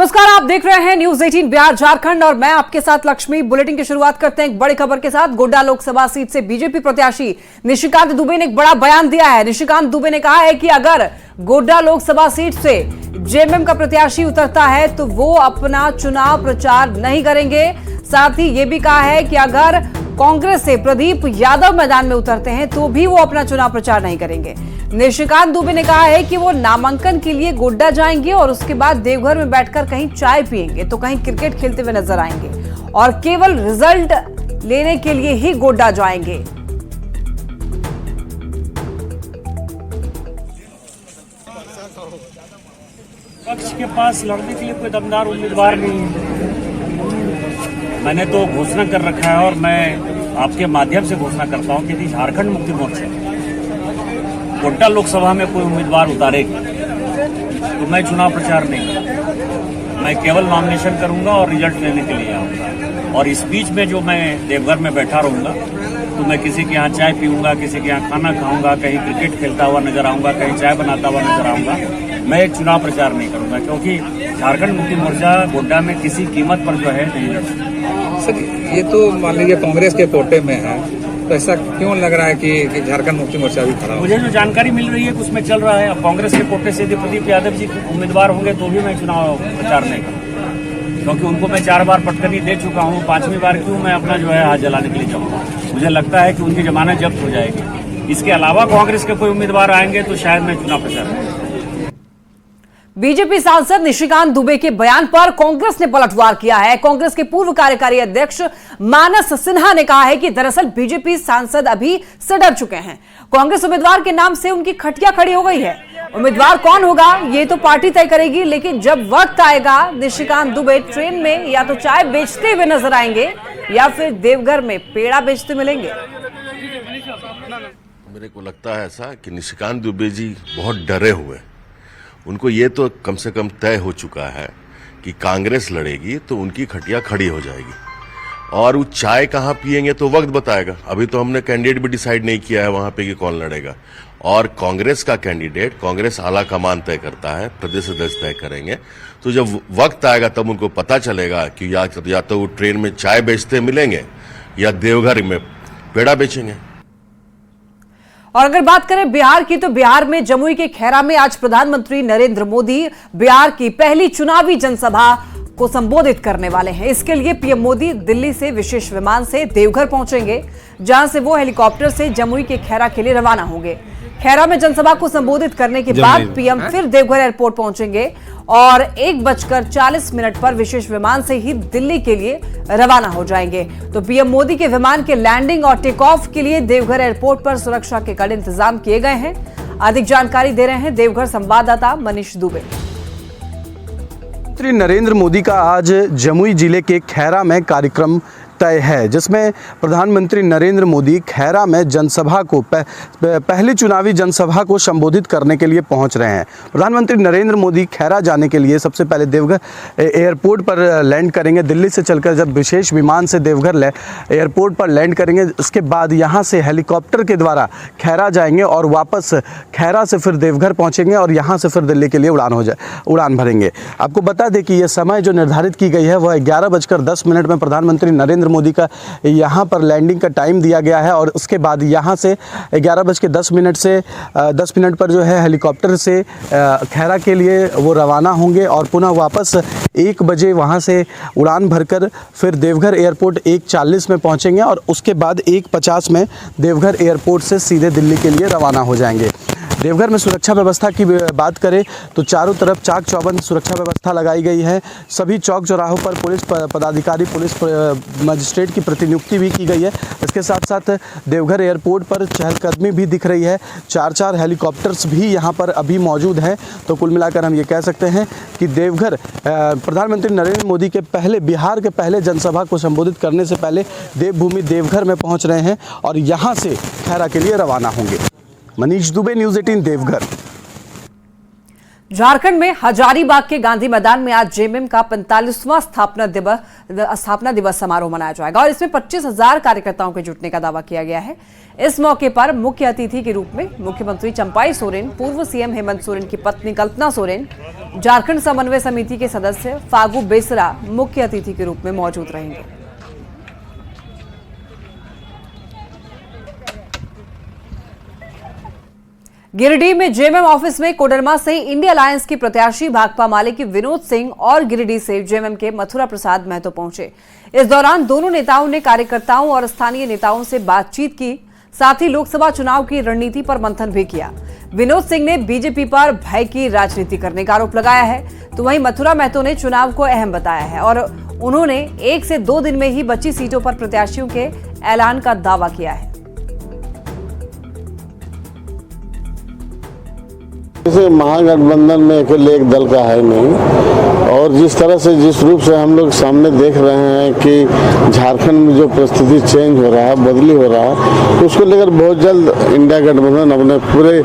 नमस्कार, आप देख रहे हैं न्यूज 18 बिहार झारखंड और मैं आपके साथ लक्ष्मी। बुलेटिन की शुरुआत करते हैं एक बड़ी खबर के साथ। गोड्डा लोकसभा सीट से बीजेपी प्रत्याशी निशिकांत दुबे ने एक बड़ा बयान दिया है। निशिकांत दुबे ने कहा है कि अगर गोड्डा लोकसभा सीट से जेएमएम का प्रत्याशी उतरता है तो वो अपना चुनाव प्रचार नहीं करेंगे। साथ ही ये भी कहा है कि अगर कांग्रेस से प्रदीप यादव मैदान में उतरते हैं तो भी वो अपना चुनाव प्रचार नहीं करेंगे। निशिकांत दुबे ने कहा है कि वो नामांकन के लिए गोड्डा जाएंगे और उसके बाद देवघर में बैठकर कहीं चाय पिएंगे तो कहीं क्रिकेट खेलते हुए नजर आएंगे और केवल रिजल्ट लेने के लिए ही गोड्डा जाएंगे। पक्ष के पास लड़ने के लिए कोई दमदार उम्मीदवार नहीं है। मैंने तो घोषणा कर रखा है और मैं आपके माध्यम से घोषणा करता हूं कि यदि झारखंड मुक्ति मोर्चा गोड्डा लोकसभा में कोई उम्मीदवार उतारेगी तो मैं चुनाव प्रचार नहीं करूंगा। मैं केवल नॉमिनेशन करूंगा और रिजल्ट लेने के लिए आऊंगा। और इस बीच में जो मैं देवघर में बैठा रहूंगा तो मैं किसी के यहाँ चाय पीऊंगा, किसी के यहाँ खाना खाऊंगा, कहीं क्रिकेट खेलता हुआ नजर आऊंगा, कहीं चाय बनाता हुआ नजर आऊंगा। मैं एक चुनाव प्रचार नहीं करूंगा क्योंकि झारखंड मुक्ति मोर्चा गोड्डा में किसी कीमत पर जो है नहीं लड़ सकता। सर, ये तो मान लीजिए कांग्रेस के कोटे में है, तो ऐसा क्यों लग रहा है कि झारखंड मुक्ति मोर्चा भी खड़ा हो? मुझे जो जानकारी मिल रही है कि उसमें चल रहा है। अब कांग्रेस के कोटे से यदि प्रदीप यादव जी उम्मीदवार होंगे तो भी मैं चुनाव प्रचार नहीं करूँगा क्योंकि उनको मैं 4 बार पटकनी दे चुका हूँ। 5वीं बार क्यों मैं अपना जो है हाथ जलाने के लिए जाऊँगा? मुझे लगता है कि उनकी जमानत जब्त हो जाएगी। इसके अलावा कांग्रेस के कोई उम्मीदवार आएंगे तो शायद मैं चुनाव प्रचार करूँगा। बीजेपी सांसद निशिकांत दुबे के बयान पर कांग्रेस ने पलटवार किया है। कांग्रेस के पूर्व कार्यकारी अध्यक्ष मानस सिन्हा ने कहा है कि दरअसल बीजेपी सांसद अभी से डर चुके हैं। कांग्रेस उम्मीदवार के नाम से उनकी खटिया खड़ी हो गई है। उम्मीदवार कौन होगा ये तो पार्टी तय करेगी, लेकिन जब वक्त आएगा निशिकांत दुबे ट्रेन में या तो चाय बेचते हुए नजर आएंगे या फिर देवघर में पेड़ा बेचते मिलेंगे। मेरे को लगता है ऐसा कि निशिकांत दुबे जी बहुत डरे हुए। उनको ये तो कम से कम तय हो चुका है कि कांग्रेस लड़ेगी तो उनकी खटिया खड़ी हो जाएगी और वो चाय कहाँ पिएंगे तो वक्त बताएगा। अभी तो हमने कैंडिडेट भी डिसाइड नहीं किया है वहां पे कि कौन लड़ेगा और कांग्रेस का कैंडिडेट कांग्रेस आला कमान तय करता है, प्रदेश अध्यक्ष तय करेंगे। तो जब वक्त आएगा तब उनको पता चलेगा कि या तो वो ट्रेन में चाय बेचते मिलेंगे या देवघर में पेड़ा बेचेंगे। और अगर बात करें बिहार की, तो बिहार में जमुई के खैरा में आज प्रधानमंत्री नरेंद्र मोदी बिहार की पहली चुनावी जनसभा को संबोधित करने वाले हैं। इसके लिए पीएम मोदी दिल्ली से विशेष विमान से देवघर पहुंचेंगे, जहां से वो हेलीकॉप्टर से जमुई के खैरा के लिए रवाना होंगे। खैरा में जनसभा को संबोधित करने के बाद पीएम फिर देवघर एयरपोर्ट पहुंचेंगे और 1:40 पर विशेष विमान से ही दिल्ली के लिए रवाना हो जाएंगे। तो पीएम मोदी के विमान के लैंडिंग और टेक ऑफ के लिए देवघर एयरपोर्ट पर सुरक्षा के कड़े इंतजाम किए गए हैं। अधिक जानकारी दे रहे हैं देवघर संवाददाता मनीष दुबे। प्रधानमंत्री नरेंद्र मोदी का आज जमुई जिले के खैरा में कार्यक्रम तय है, जिसमें प्रधानमंत्री नरेंद्र मोदी खैरा में जनसभा को पहली चुनावी जनसभा को संबोधित करने के लिए पहुंच रहे हैं। प्रधानमंत्री नरेंद्र मोदी खैरा जाने के लिए सबसे पहले देवघर एयरपोर्ट पर लैंड करेंगे। दिल्ली से चलकर जब विशेष विमान से देवघर एयरपोर्ट पर लैंड करेंगे, उसके बाद यहां से हेलीकॉप्टर के द्वारा खैरा जाएंगे और वापस खैरा से फिर देवघर पहुँचेंगे और यहाँ से फिर दिल्ली के लिए उड़ान भरेंगे। आपको बता दें कि यह समय जो निर्धारित की गई है वह 11:10 में प्रधानमंत्री नरेंद्र मोदी का यहाँ पर लैंडिंग का टाइम दिया गया है और उसके बाद यहाँ से 11:10 से 10 मिनट पर जो है हेलीकॉप्टर से खैरा के लिए वो रवाना होंगे और पुनः वापस 1 बजे वहाँ से उड़ान भरकर फिर देवघर एयरपोर्ट 1:40 में पहुँचेंगे और उसके बाद 1:50 में देवघर एयरपोर्ट से सीधे दिल्ली के लिए रवाना हो जाएंगे। देवघर में सुरक्षा व्यवस्था की बात करें तो चारों तरफ चाक चौबंद सुरक्षा व्यवस्था लगाई गई है। सभी चौक चौराहों पर पुलिस पदाधिकारी, पुलिस मजिस्ट्रेट की प्रतिनियुक्ति भी की गई है। इसके साथ साथ देवघर एयरपोर्ट पर चहलकदमी भी दिख रही है। 4 हेलीकॉप्टर्स भी यहाँ पर अभी मौजूद हैं। तो कुल मिलाकर हम ये कह सकते हैं कि देवघर प्रधानमंत्री नरेंद्र मोदी के बिहार के पहले जनसभा को संबोधित करने से पहले देवभूमि देवघर में पहुँच रहे हैं और यहाँ से खैरा के लिए रवाना होंगे। मनीष दुबे, न्यूज 18 देवघर। झारखंड में हजारीबाग के गांधी मैदान में आज जेएमएम का 45वां स्थापना दिवस समारोह मनाया जाएगा और इसमें 25,000 कार्यकर्ताओं के जुटने का दावा किया गया है। इस मौके पर मुख्य अतिथि के रूप में मुख्यमंत्री चंपाई सोरेन, पूर्व सीएम हेमंत सोरेन की पत्नी कल्पना सोरेन, झारखंड समन्वय समिति के सदस्य फागू बेसरा मुख्य अतिथि के रूप में मौजूद रहेंगे। गिरिडीह में जेएमएम ऑफिस में कोडरमा से इंडिया अलायंस के प्रत्याशी भाकपा माले की विनोद सिंह और गिरिडीह से जेएमएम के मथुरा प्रसाद महतो पहुंचे। इस दौरान दोनों नेताओं ने कार्यकर्ताओं और स्थानीय नेताओं से बातचीत की, साथ ही लोकसभा चुनाव की रणनीति पर मंथन भी किया। विनोद सिंह ने बीजेपी पर भय की राजनीति करने का आरोप लगाया है, तो वहीं मथुरा महतो ने चुनाव को अहम बताया है और उन्होंने 1 से 2 दिन में ही बची सीटों पर प्रत्याशियों के ऐलान का दावा किया है। जैसे महागठबंधन में केवल एक दल का है नहीं, और जिस तरह से जिस रूप से हम लोग सामने देख रहे हैं कि झारखंड में जो परिस्थिति चेंज हो रहा है, बदली हो रहा है, उसको लेकर बहुत जल्द इंडिया गठबंधन अपने पूरे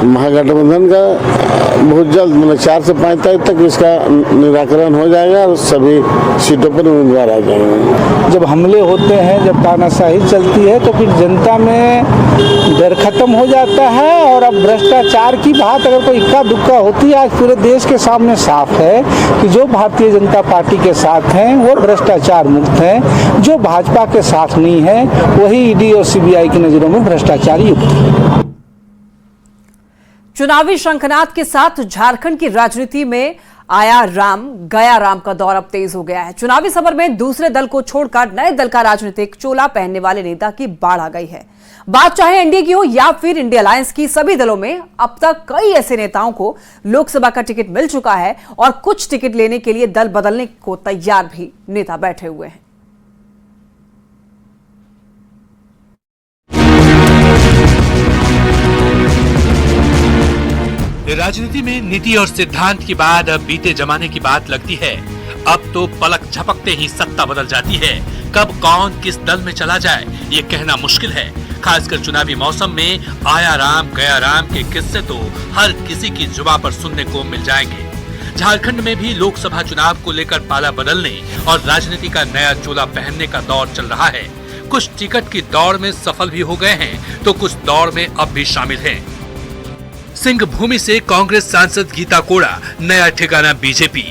महागठबंधन का बहुत जल्द मतलब 4 से 5 तारीख तक इसका निराकरण हो जाएगा और सभी सीटों पर उम्मीदवार आ जाएंगे। जब हमले होते हैं, जब तानाशाही चलती है, तो फिर जनता में डर खत्म हो जाता है। और अब भ्रष्टाचार की बात अगर कोई इक्का दुक्का होती है, आज पूरे देश के सामने साफ है कि जो भारतीय जनता पार्टी के साथ हैं वो भ्रष्टाचार मुक्त हैं, जो भाजपा के साथ नहीं है वही ईडी और सीबीआई की नजरों में भ्रष्टाचारी युक्त है। चुनावी शंखनाद के साथ झारखंड की राजनीति में आया राम गया राम का दौर अब तेज हो गया है। चुनावी सफर में दूसरे दल को छोड़कर नए दल का राजनीतिक चोला पहनने वाले नेता की बाढ़ आ गई है। बात चाहे एनडीए की हो या फिर इंडिया अलायंस की, सभी दलों में अब तक कई ऐसे नेताओं को लोकसभा का टिकट मिल चुका है और कुछ टिकट लेने के लिए दल बदलने को तैयार भी नेता बैठे हुए हैं। राजनीति में नीति और सिद्धांत के बाद अब बीते जमाने की बात लगती है। अब तो पलक झपकते ही सत्ता बदल जाती है। कब कौन किस दल में चला जाए ये कहना मुश्किल है। खासकर चुनावी मौसम में आया राम गया राम के किस्से तो हर किसी की जुबान पर सुनने को मिल जाएंगे। झारखंड में भी लोकसभा चुनाव को लेकर पाला बदलने और राजनीति का नया चोला पहनने का दौर चल रहा है। कुछ टिकट की दौड़ में सफल भी हो गए हैं तो कुछ दौड़ में अब भी शामिल हैं। सिंह भूमि से कांग्रेस सांसद गीता कोड़ा, नया ठिकाना बीजेपी।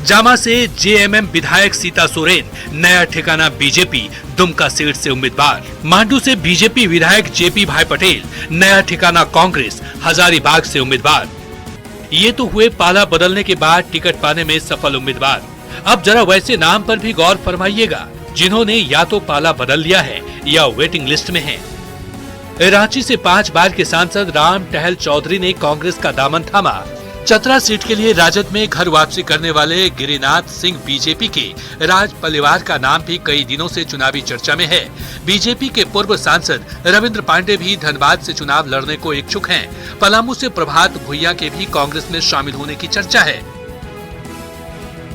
जामा से जेएमएम विधायक सीता सोरेन, नया ठिकाना बीजेपी, दुमका सीट से उम्मीदवार। मांडू से बीजेपी विधायक जेपी भाई पटेल, नया ठिकाना कांग्रेस, हजारीबाग से उम्मीदवार। ये तो हुए पाला बदलने के बाद टिकट पाने में सफल उम्मीदवार। अब जरा वैसे नाम पर भी गौर फरमाइएगा जिन्होंने या तो पाला बदल लिया है या वेटिंग लिस्ट में है। रांची से 5 बार के सांसद राम टहल चौधरी ने कांग्रेस का दामन थामा। चतरा सीट के लिए राजद में घर वापसी करने वाले गिरिनाथ सिंह बीजेपी के राज परिवार का नाम भी कई दिनों से चुनावी चर्चा में है। बीजेपी के पूर्व सांसद रविंद्र पांडे भी धनबाद से चुनाव लड़ने को इच्छुक हैं। पलामू से प्रभात भुइयां के भी कांग्रेस में शामिल होने की चर्चा है।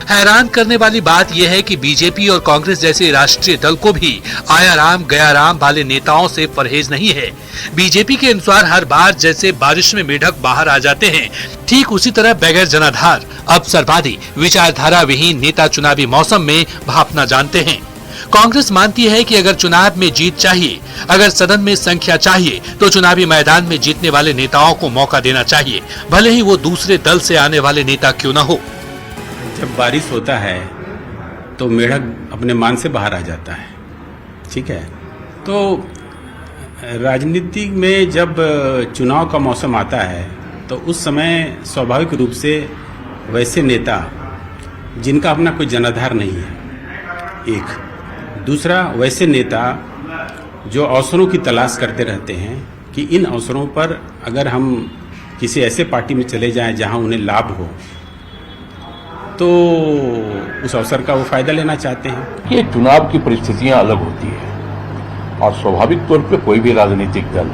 हैरान करने वाली बात यह है कि बीजेपी और कांग्रेस जैसे राष्ट्रीय दल को भी आया राम गया राम वाले नेताओं से परहेज नहीं है। बीजेपी के अनुसार हर बार जैसे बारिश में मेढक बाहर आ जाते हैं, ठीक उसी तरह बगैर जनाधार अवसरवादी विचारधारा विहीन नेता चुनावी मौसम में भापना जानते हैं। कांग्रेस मानती है कि अगर चुनाव में जीत चाहिए, अगर सदन में संख्या चाहिए, तो चुनावी मैदान में जीतने वाले नेताओं को मौका देना चाहिए, भले ही वो दूसरे दल से आने वाले नेता क्यों न हो। जब बारिश होता है तो मेढक अपने मान से बाहर आ जाता है, ठीक है। तो राजनीति में जब चुनाव का मौसम आता है तो उस समय स्वाभाविक रूप से वैसे नेता जिनका अपना कोई जनाधार नहीं है, एक दूसरा वैसे नेता जो अवसरों की तलाश करते रहते हैं कि इन अवसरों पर अगर हम किसी ऐसे पार्टी में चले जाएं जहां उन्हें लाभ हो, तो उस अवसर का वो फायदा लेना चाहते हैं। ये चुनाव की परिस्थितियां अलग होती है और स्वाभाविक तौर पे कोई भी राजनीतिक दल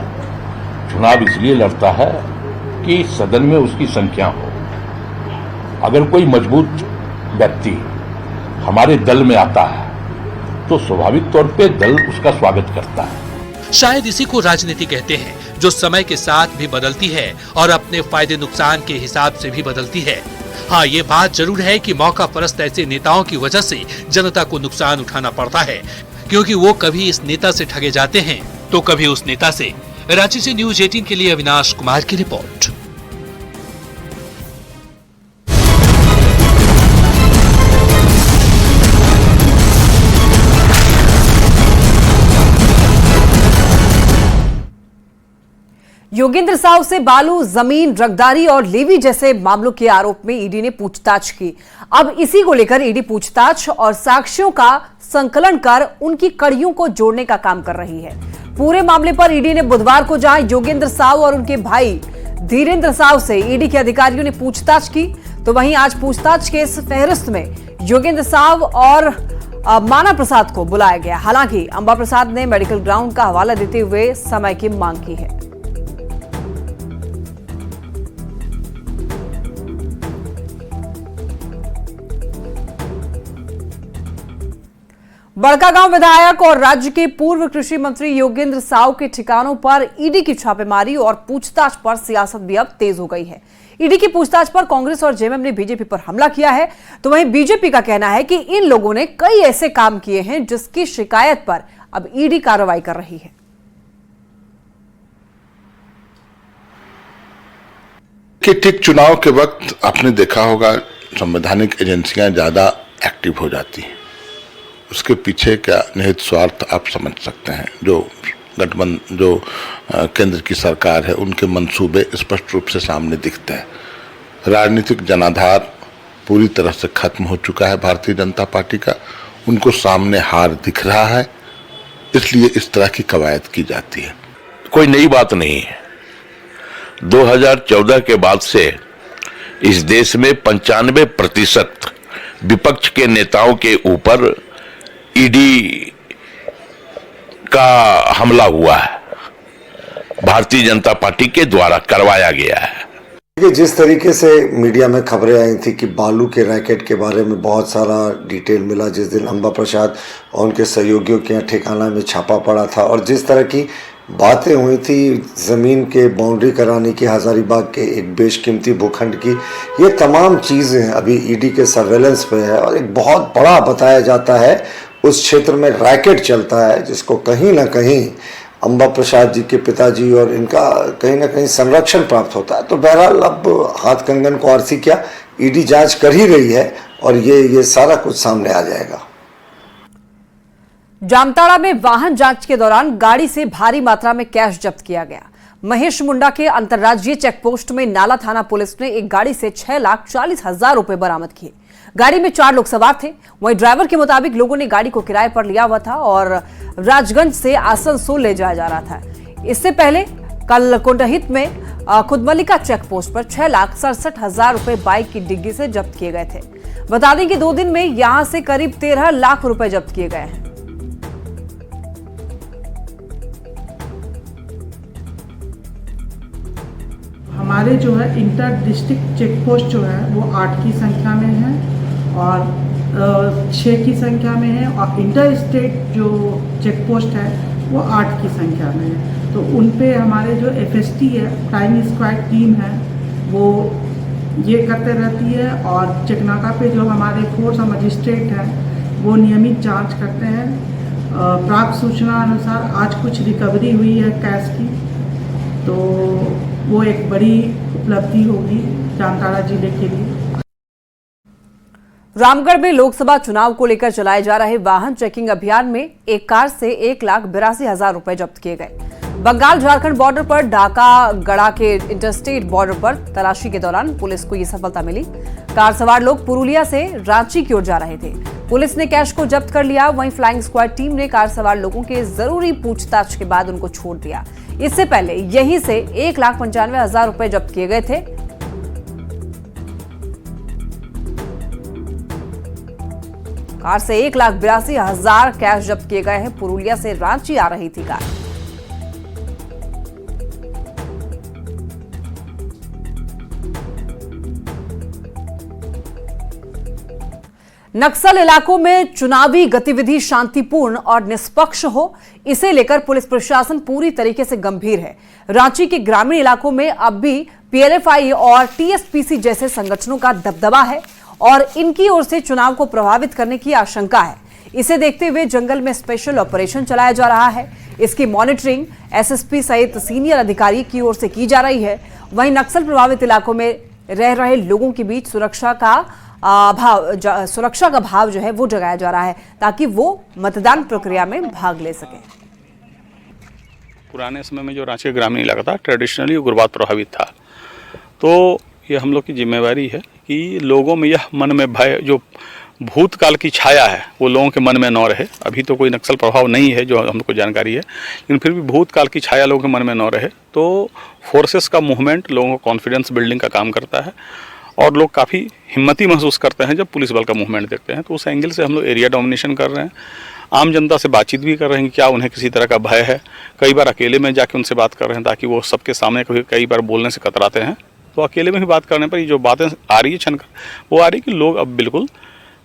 चुनाव इसलिए लड़ता है कि सदन में उसकी संख्या हो। अगर कोई मजबूत व्यक्ति हमारे दल में आता है तो स्वाभाविक तौर पे दल उसका स्वागत करता है। शायद इसी को राजनीति कहते हैं, जो समय के साथ भी बदलती है और अपने फायदे नुकसान के हिसाब से भी बदलती है। हाँ, ये बात जरूर है कि मौका परस्त ऐसे नेताओं की वजह से जनता को नुकसान उठाना पड़ता है, क्योंकि वो कभी इस नेता से ठगे जाते हैं तो कभी उस नेता से। रांची से न्यूज 18 के लिए अविनाश कुमार की रिपोर्ट। योगेंद्र साव से बालू, जमीन, रंगदारी और लेवी जैसे मामलों के आरोप में ईडी ने पूछताछ की। अब इसी को लेकर ईडी पूछताछ और साक्ष्यों का संकलन कर उनकी कड़ियों को जोड़ने का काम कर रही है। पूरे मामले पर ईडी ने बुधवार को जहां योगेंद्र साव और उनके भाई धीरेन्द्र साव से ईडी के अधिकारियों ने पूछताछ की, तो वहीं आज पूछताछ के इस फहरिस्त में योगेंद्र साव और माना प्रसाद को बुलाया गया। हालांकि अंबा प्रसाद ने मेडिकल ग्राउंड का हवाला देते हुए समय की मांग की है। बड़कागांव विधायक और राज्य के पूर्व कृषि मंत्री योगेंद्र साव के ठिकानों पर ईडी की छापेमारी और पूछताछ पर सियासत भी अब तेज हो गई है। ईडी की पूछताछ पर कांग्रेस और जेएमएम ने बीजेपी पर हमला किया है, तो वहीं बीजेपी का कहना है कि इन लोगों ने कई ऐसे काम किए हैं जिसकी शिकायत पर अब ईडी कार्रवाई कर रही है। कि ठीक चुनाव के वक्त आपने देखा होगा संवैधानिक एजेंसियां ज्यादा एक्टिव हो जाती हैं। उसके पीछे क्या निहित स्वार्थ आप समझ सकते हैं। जो गठबंधन, जो केंद्र की सरकार है, उनके मंसूबे स्पष्ट रूप से सामने दिखते हैं। राजनीतिक जनाधार पूरी तरह से खत्म हो चुका है भारतीय जनता पार्टी का। उनको सामने हार दिख रहा है, इसलिए इस तरह की कवायद की जाती है। कोई नई बात नहीं है। 2014 के बाद से इस देश में 95% विपक्ष के नेताओं के ऊपर ईडी का हमला हुआ है, भारतीय जनता पार्टी के द्वारा करवाया गया है। जिस तरीके से मीडिया में खबरें आई थी कि बालू के रैकेट के बारे में बहुत सारा डिटेल मिला, जिस दिन अंबा प्रसाद और उनके सहयोगियों के यहाँ ठिकाना में छापा पड़ा था, और जिस तरह की बातें हुई थी ज़मीन के बाउंड्री कराने की, हजारीबाग के एक बेशकीमती भूखंड की, ये तमाम चीज़ें अभी ईडी के सर्वेलेंस पे है। और एक बहुत बड़ा बताया जाता है उस क्षेत्र में रैकेट चलता है, जिसको कहीं ना कहीं अंबा प्रसाद जी के पिताजी और इनका कहीं ना कहीं संरक्षण प्राप्त होता है। तो बहरहाल अब हाथ कंगन को आरसी क्या, ईडी जांच कर ही रही है और ये सारा कुछ सामने आ जाएगा। जामताड़ा में वाहन जांच के दौरान गाड़ी से भारी मात्रा में कैश जब्त किया गया। महेश मुंडा के अंतर्राज्यीय चेकपोस्ट में नाला थाना पुलिस ने एक गाड़ी से 6,40,000 रुपए बरामद किए। गाड़ी में 4 लोग सवार थे। वहीं ड्राइवर के मुताबिक लोगों ने गाड़ी को किराए पर लिया हुआ था और राजगंज से आसनसोल ले जाया जा रहा था। इससे पहले कल कुंडहित में खुदमलिका चेक पोस्ट पर 6,67,000 रुपए बाइक की डिग्गी से जब्त किए गए थे। बता दें कि 2 दिन में यहां से करीब 13 लाख रुपए जब्त किए गए हैं। हमारे जो है इंटर डिस्ट्रिक्ट चेक पोस्ट जो है वो 8 की संख्या में है और 6 की संख्या में है, और इंटर स्टेट जो चेक पोस्ट है वो 8 की संख्या में है। तो उन पे हमारे जो एफएसटी है, फ्लाइंग स्क्वाड टीम है, वो ये करते रहती है। और चेकनाका पे जो हमारे फोर्स और मजिस्ट्रेट हैं वो नियमित जांच करते हैं। प्राप्त सूचना अनुसार आज कुछ रिकवरी हुई है कैश की, तो वो एक बड़ी उपलब्धि होगी जामताड़ा जिले के लिए। रामगढ़ में लोकसभा चुनाव को लेकर चलाए जा रहे वाहन चेकिंग अभियान में एक कार से 1,82,000 रुपए जब्त किए गए। बंगाल झारखंड बॉर्डर पर ढाका गड़ा के इंटरस्टेट बॉर्डर पर तलाशी के दौरान पुलिस को ये सफलता मिली। कार सवार लोग पुरुलिया से रांची की ओर जा रहे थे। पुलिस ने कैश को जब्त कर लिया। वहीं फ्लाइंग स्क्वाड टीम ने कार सवार लोगों के जरूरी पूछताछ के बाद उनको छोड़ दिया। इससे पहले यहीं से 1,95,000 रुपए जब्त किए गए थे। कार से 1,82,000 कैश जब्त किए गए हैं। पुरुलिया से रांची आ रही थी कार। नक्सल इलाकों में चुनावी गतिविधि शांतिपूर्ण और निष्पक्ष हो, इसे लेकर पुलिस प्रशासन पूरी तरीके से गंभीर है। रांची के ग्रामीण इलाकों में अब भी पीएलएफआई और टीएसपीसी जैसे संगठनों का दबदबा है और इनकी ओर से चुनाव को प्रभावित करने की आशंका है। इसे देखते हुए जंगल में स्पेशल ऑपरेशन चलाया जा रहा है। इसकी मॉनिटरिंग एसएसपी सहित सीनियर अधिकारी की ओर से की जा रही है। वहीं नक्सल प्रभावित इलाकों में रह रहे लोगों के बीच सुरक्षा का भाव जो है वो जगाया जा रहा है ताकि वो मतदान प्रक्रिया में भाग ले सके। पुराने समय में जो रांची ग्रामीण इलाका था ट्रेडिशनली उग्रवाद प्रभावित था, तो ये हम लोग की जिम्मेवारी है कि लोगों में यह मन में भय जो भूतकाल की छाया है वो लोगों के मन में न रहे। अभी तो कोई नक्सल प्रभाव नहीं है जो हम लोग को जानकारी है, लेकिन फिर भी भूतकाल की छाया लोगों के मन में न रहे। तो फोर्सेस का मूवमेंट लोगों को कॉन्फिडेंस बिल्डिंग का काम करता है और लोग काफ़ी हिम्मती महसूस करते हैं जब पुलिस बल का मूवमेंट देखते हैं। तो उस एंगल से हम लोग एरिया डोमिनेशन कर रहे हैं, आम जनता से बातचीत भी कर रहे हैं कि क्या उन्हें किसी तरह का भय है। कई बार अकेले में जाके उनसे बात कर रहे हैं ताकि वो सबके सामने कई बार बोलने से कतराते हैं, तो अकेले में भी बात करने पर ये जो बातें आ रही है छनकर वो आ रही है कि लोग अब बिल्कुल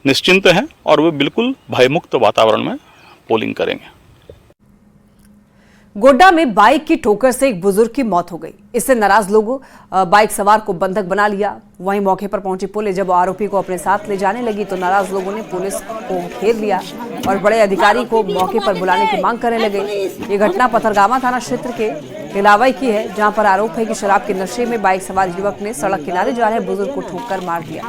निश्चिंत हैं और वो बिल्कुल भयमुक्त वातावरण में पोलिंग करेंगे। गोड्डा में बाइक की ठोकर से एक बुजुर्ग की मौत हो गई। इससे नाराज लोगों बाइक सवार को बंधक बना लिया। वहीं मौके पर पहुंची पुलिस जब आरोपी को अपने साथ ले जाने लगी तो नाराज लोगों ने पुलिस को घेर लिया और बड़े अधिकारी को मौके पर बुलाने की मांग करने लगे। ये घटना पथरगामा थाना क्षेत्र के इलावाई की है, जहां पर आरोप है कि शराब के नशे में बाइक सवार युवक ने सड़क किनारे जा रहे बुजुर्ग को ठोककर मार दिया।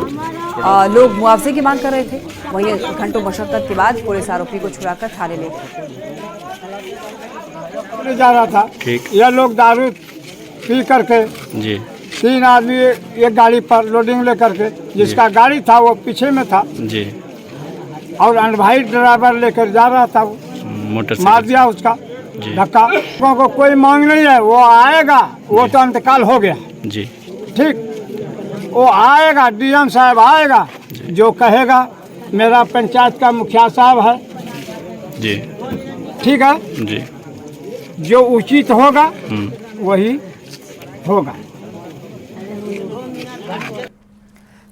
लोग मुआवजे की मांग कर रहे थे। वहीं घंटों मशक्कत के बाद पुलिस आरोपी को छुड़ाकर थाने ले गई। जा रहा था, यह लोग दारू पी करके जी 3 आदमी एक गाड़ी पर लोडिंग लेकर के, जिसका गाड़ी था वो पीछे में था जी, और अनभाई ड्राइवर लेकर जा रहा था, वो मार दिया उसका धक्का। को कोई मांग नहीं है, वो आएगा, वो तो इंतकाल हो गया जी, ठीक, वो आएगा, डीएम साहब आएगा, जो कहेगा मेरा पंचायत का मुखिया साहब है जी, ठीक है जी, जो उचित होगा वही होगा।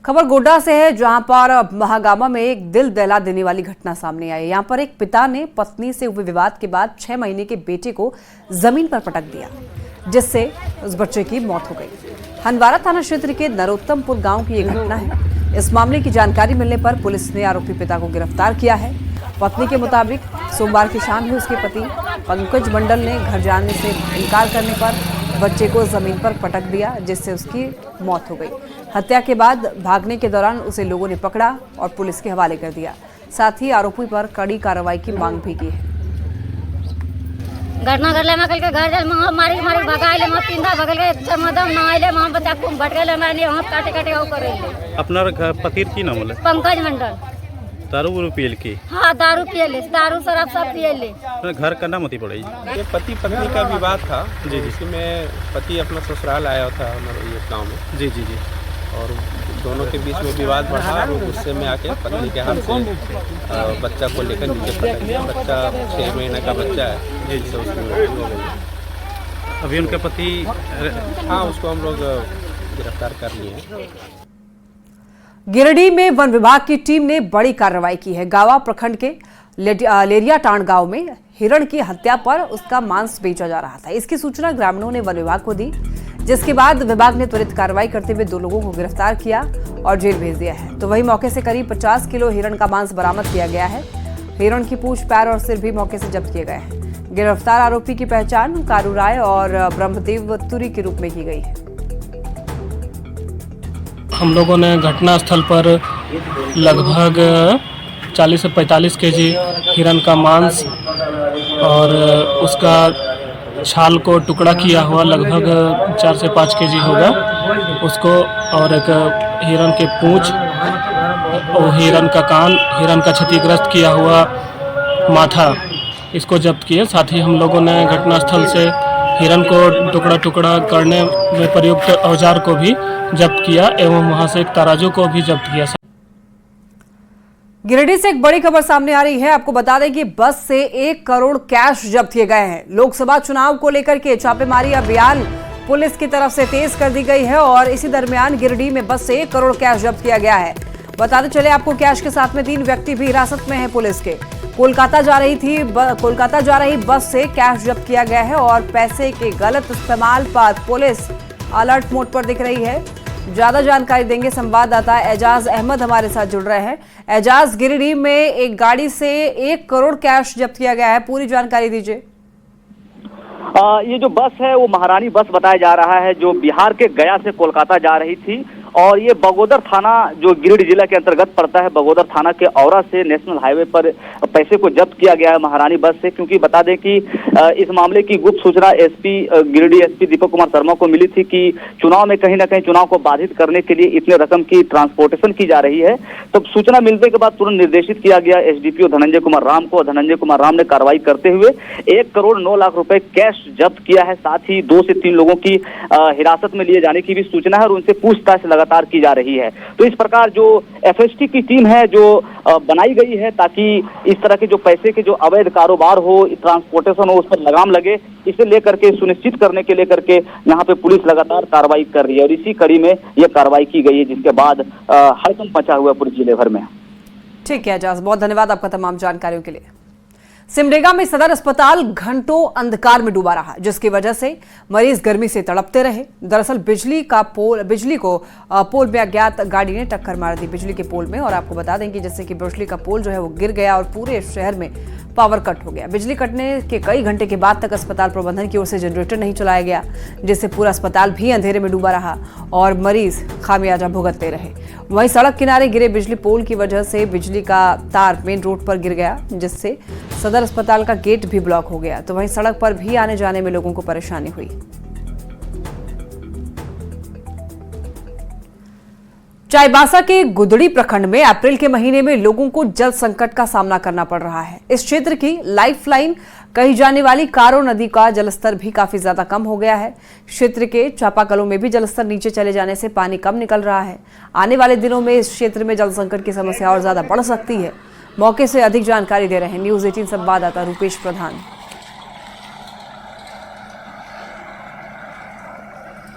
खबर गोड्डा से है, जहां पर महागामा में एक दिल दहला देने वाली घटना सामने आई। यहां पर एक पिता ने पत्नी से हुए विवाद के बाद 6 महीने के बेटे को जमीन पर पटक दिया, जिससे उस बच्चे की मौत हो गई। हंदवाड़ा थाना क्षेत्र के नरोत्तमपुर गांव की यह घटना है। इस मामले की जानकारी मिलने पर पुलिस ने आरोपी पिता को गिरफ्तार किया है। पत्नी के मुताबिक सोमवार की शाम ही उसके पति पंकज मंडल ने घर जाने से इनकार करने पर बच्चे को जमीन पर पटक दिया, जिससे उसकी मौत हो गई। हत्या के बाद भागने के दौरान उसे लोगों ने पकड़ा और पुलिस के हवाले कर दिया। साथ ही आरोपी पर कड़ी कार्रवाई की मांग भी की है। घटना घटले में कल के घर जल मारी मारी भगाइले में पिंदा भगल के चमदम ना आइले वहां बच्चा को भटकेले मारने वहां काटे काटे ओ करेले। अपना पतिर की नाम बोले? पंकज मंडल। दारू पियल की? हाँ, दारू पियले, दारू शराब सब पियले। घर का नाम होती पड़ेगी। ये पति पत्नी का विवाद था जी, जिसमें पति अपना ससुराल आया था हमारे ये गाँव में जी जी जी, और दोनों के बीच में विवाद बढ़ा और गुस्से में आके पत्नी के हाथ से बच्चा को लेकर नीचे पटक दिया। बच्चा 6 महीने का बच्चा है जी, जिससे उसकी मृत्यु हो गई। अभी उनके पति? हाँ, उसको हम लोग गिरफ्तार कर लिए हैं। गिरिडीह में वन विभाग की टीम ने बड़ी कार्रवाई की है। गावा प्रखंड के लेरियाटांड गांव में हिरण की हत्या पर उसका मांस बेचा जा रहा था। इसकी सूचना ग्रामीणों ने वन विभाग को दी, जिसके बाद विभाग ने त्वरित कार्रवाई करते हुए 2 लोगों को गिरफ्तार किया और जेल भेज दिया है। तो वहीं मौके से करीब 50 किलो हिरण का मांस बरामद किया गया है। हिरण की पूंछ, पैर और सिर भी मौके से जब्त किए गए हैं। गिरफ्तार आरोपी की पहचान कारू राय और ब्रह्मदेव तुरी के रूप में की गई है। हम लोगों ने घटनास्थल पर लगभग 40 से 45 केजी हिरण का मांस और उसका छाल को टुकड़ा किया हुआ लगभग 4 से 5 केजी होगा उसको, और एक हिरण के पूंछ और हिरण का कान, हिरण का क्षतिग्रस्त किया हुआ माथा, इसको जब्त किए। साथ ही हम लोगों ने घटनास्थल से हिरण को टुकड़ा टुकड़ा करने में प्रयुक्त औजार को भी जब्त किया एवं वहां से एक तराजू को भी जब्त किया। गिरिडीह से एक बड़ी खबर सामने आ रही है। आपको बता दें कि बस से 1 करोड़ कैश जब्त किए गए हैं। लोकसभा चुनाव को लेकर के छापेमारी अभियान पुलिस की तरफ से तेज कर दी गई है और इसी दरमियान गिरिडीह में बस से 1 करोड़ कैश जब्त किया गया है। बताते चले आपको कैश के साथ में 3 व्यक्ति भी हिरासत में है पुलिस के। कोलकाता जा रही बस से कैश जब्त किया गया है और पैसे के गलत इस्तेमाल पर पुलिस अलर्ट मोड पर दिख रही है। ज्यादा जानकारी देंगे संवाददाता एजाज अहमद हमारे साथ जुड़ रहे हैं। एजाज, गिरिडीह में एक गाड़ी से 1 करोड़ कैश जब्त किया गया है, पूरी जानकारी दीजिए। ये जो बस है वो महारानी बस बताया जा रहा है, जो बिहार के गया से कोलकाता जा रही थी और ये बगोदर थाना जो गिरिडीह जिला के अंतर्गत पड़ता है, बगोदर थाना के औरा से नेशनल हाईवे पर पैसे को जब्त किया गया है महारानी बस से। क्योंकि बता दें कि इस मामले की गुप्त सूचना गिरिडीह एसपी दीपक कुमार शर्मा को मिली थी कि चुनाव में कहीं ना कहीं चुनाव को बाधित करने के लिए इतने रकम की ट्रांसपोर्टेशन की जा रही है। तो सूचना मिलने के बाद तुरंत निर्देशित किया गया एसडीपीओ धनंजय कुमार राम को। धनंजय कुमार राम ने कार्रवाई करते हुए 1 करोड़ 9 लाख रुपए कैश जब्त किया है। साथ ही 2 से 3 लोगों की हिरासत में लिए जाने की भी सूचना है और उनसे पूछताछ लगातार की जा रही है। तो इस प्रकार जो एफएसटी की टीम है जो बनाई गई है ताकि इस तरह के जो पैसे के जो अवैध कारोबार हो, ट्रांसपोर्टेशन हो, उस पर लगाम लगे, इसे लेकर के सुनिश्चित करने के लेकर के यहाँ पे पुलिस लगातार कार्रवाई कर रही है और इसी कड़ी में यह कार्रवाई की गई है, जिसके बाद हड़कंप मचा हुआ पूरे जिले भर में। ठीक है एजाज, बहुत धन्यवाद आपका तमाम जानकारियों के लिए। सिमडेगा में सदर अस्पताल घंटों अंधकार में डूबा रहा, जिसकी वजह से मरीज गर्मी से तड़पते रहे। दरअसल बिजली को पोल में अज्ञात गाड़ी ने टक्कर मार दी, बिजली के पोल में। और आपको बता दें कि जैसे कि बिजली का पोल जो है वो गिर गया और पूरे शहर में पावर कट हो गया। बिजली कटने के कई घंटे के बाद तक अस्पताल प्रबंधन की ओर से जनरेटर नहीं चलाया गया, जिससे पूरा अस्पताल भी अंधेरे में डूबा रहा और मरीज खामियाजा भुगतते रहे। वहीं सड़क किनारे गिरे बिजली पोल की वजह से बिजली का तार मेन रोड पर गिर गया, जिससे सदर अस्पताल का गेट भी ब्लॉक हो गया। तो वहीं सड़क पर भी आने जाने में लोगों को परेशानी हुई। चाईबासा के गुदड़ी प्रखंड में अप्रैल के महीने में लोगों को जल संकट का सामना करना पड़ रहा है। इस क्षेत्र की लाइफलाइन कही जाने वाली कारो नदी का जलस्तर भी काफी ज्यादा कम हो गया है। क्षेत्र के चापाकलों में भी जलस्तर नीचे चले जाने से पानी कम निकल रहा है। आने वाले दिनों में इस क्षेत्र में जल संकट की समस्या और ज्यादा बढ़ सकती है। मौके से अधिक जानकारी दे रहे हैं न्यूज 18 संवाददाता रूपेश प्रधान।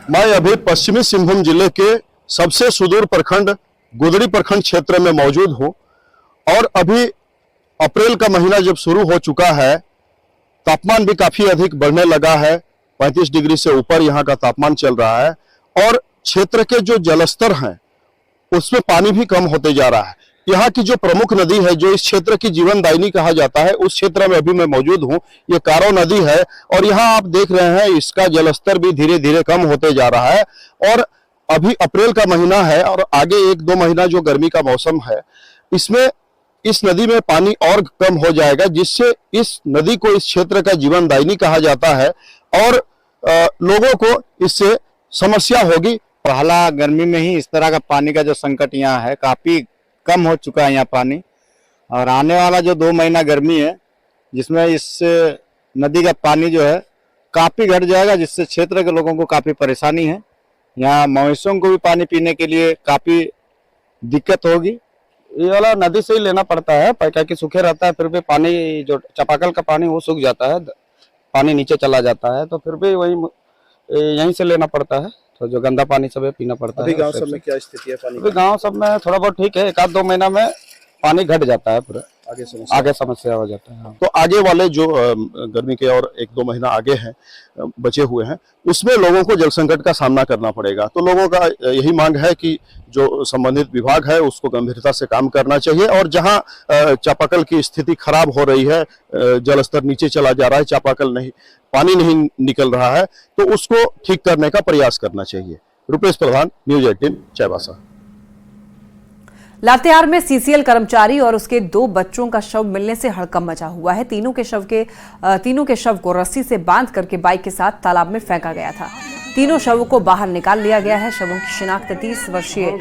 मैं अभी पश्चिमी सिंहभूम जिले के सबसे सुदूर प्रखंड गुदड़ी प्रखंड क्षेत्र में मौजूद हूं और अभी अप्रैल का महीना जब शुरू हो चुका है, तापमान भी काफी अधिक बढ़ने लगा है। 35 डिग्री से ऊपर यहाँ का तापमान चल रहा है और क्षेत्र के जो जलस्तर हैं उसमें पानी भी कम होते जा रहा है। यहाँ की जो प्रमुख नदी है, जो इस क्षेत्र की जीवनदायिनी कहा जाता है, उस क्षेत्र में अभी मैं मौजूद हूँ। ये कारो नदी है और यहाँ आप देख रहे हैं इसका जलस्तर भी धीरे धीरे कम होते जा रहा है। और अभी अप्रैल का महीना है और आगे 1-2 महीना जो गर्मी का मौसम है, इसमें इस नदी में पानी और कम हो जाएगा, जिससे इस नदी को इस क्षेत्र का जीवनदायिनी कहा जाता है और लोगों को इससे समस्या होगी। पहला गर्मी में ही इस तरह का पानी का जो संकट यहाँ है काफी कम हो चुका है यहाँ पानी, और आने वाला जो 2 महीना गर्मी है जिसमें इस नदी का पानी जो है काफी घट जाएगा, जिससे क्षेत्र के लोगों को काफी परेशानी है। यहाँ मवेशियों को भी पानी पीने के लिए काफी दिक्कत होगी। ये वाला नदी से ही लेना पड़ता है, क्या कि सूखे रहता है, फिर भी पानी जो चापाकल का पानी वो सूख जाता है, पानी नीचे चला जाता है, तो फिर भी वही यहीं से लेना पड़ता है। तो जो गंदा पानी सब है पीना पड़ता है। अभी गांव सब में क्या स्थिति है पानी? अभी गांव सब में थोड़ा बहुत ठीक है, 1-2 महीना में पानी घट जाता है, पूरा आगे समस्या हो जाता है। तो आगे वाले जो गर्मी के और 1-2 महीना आगे हैं बचे हुए हैं, उसमें लोगों को जल संकट का सामना करना पड़ेगा। तो लोगों का यही मांग है कि जो संबंधित विभाग है उसको गंभीरता से काम करना चाहिए और जहां चापाकल की स्थिति खराब हो रही है, जलस्तर नीचे चला जा रहा है, चापाकल नहीं पानी नहीं निकल रहा है, तो उसको ठीक करने का प्रयास करना चाहिए। रूपेश प्रधान, न्यूज 18, चाईबासा। लातेहार में सीसीएल कर्मचारी और उसके 2 बच्चों का शव मिलने से हड़कंप मचा हुआ है। तीनों के शव को रस्सी से बांध करके बाइक के साथ तालाब में फेंका गया था। तीनों शवों को बाहर निकाल लिया गया है। शवों की शिनाख्त 30 वर्षीय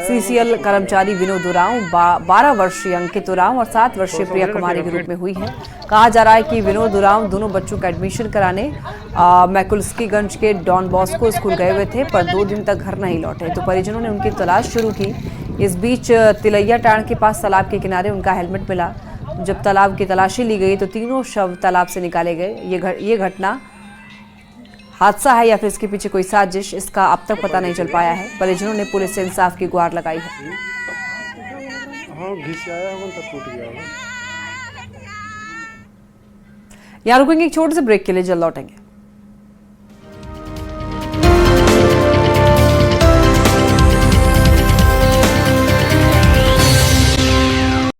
सीसीएल कर्मचारी विनोद उरांव, 12 वर्षीय अंकित उरांव और 7 वर्षीय प्रिया कुमारी के रूप में हुई है। कहा जा रहा है कि विनोद उरांव दोनों बच्चों का एडमिशन कराने मैकुलस्कीगंज के डॉन बॉस्को स्कूल गए हुए थे, पर 2 दिन तक घर नहीं लौटे, तो परिजनों ने उनकी तलाश शुरू की। इस बीच तिलैया टांड के पास तालाब के किनारे उनका हेलमेट मिला। जब तालाब की तलाशी ली गई तो तीनों शव तालाब से निकाले गए। ये घटना हादसा है या फिर इसके पीछे कोई साजिश, इसका अब तक पता नहीं चल पाया है। परिजनों ने पुलिस से इंसाफ की गुहार लगाई है। हाँ घिस आया होगा तो टूट गया होगा। यहाँ रुकेंगे एक छोटे से ब्रेक के लिए, जल्द लौटेंगे।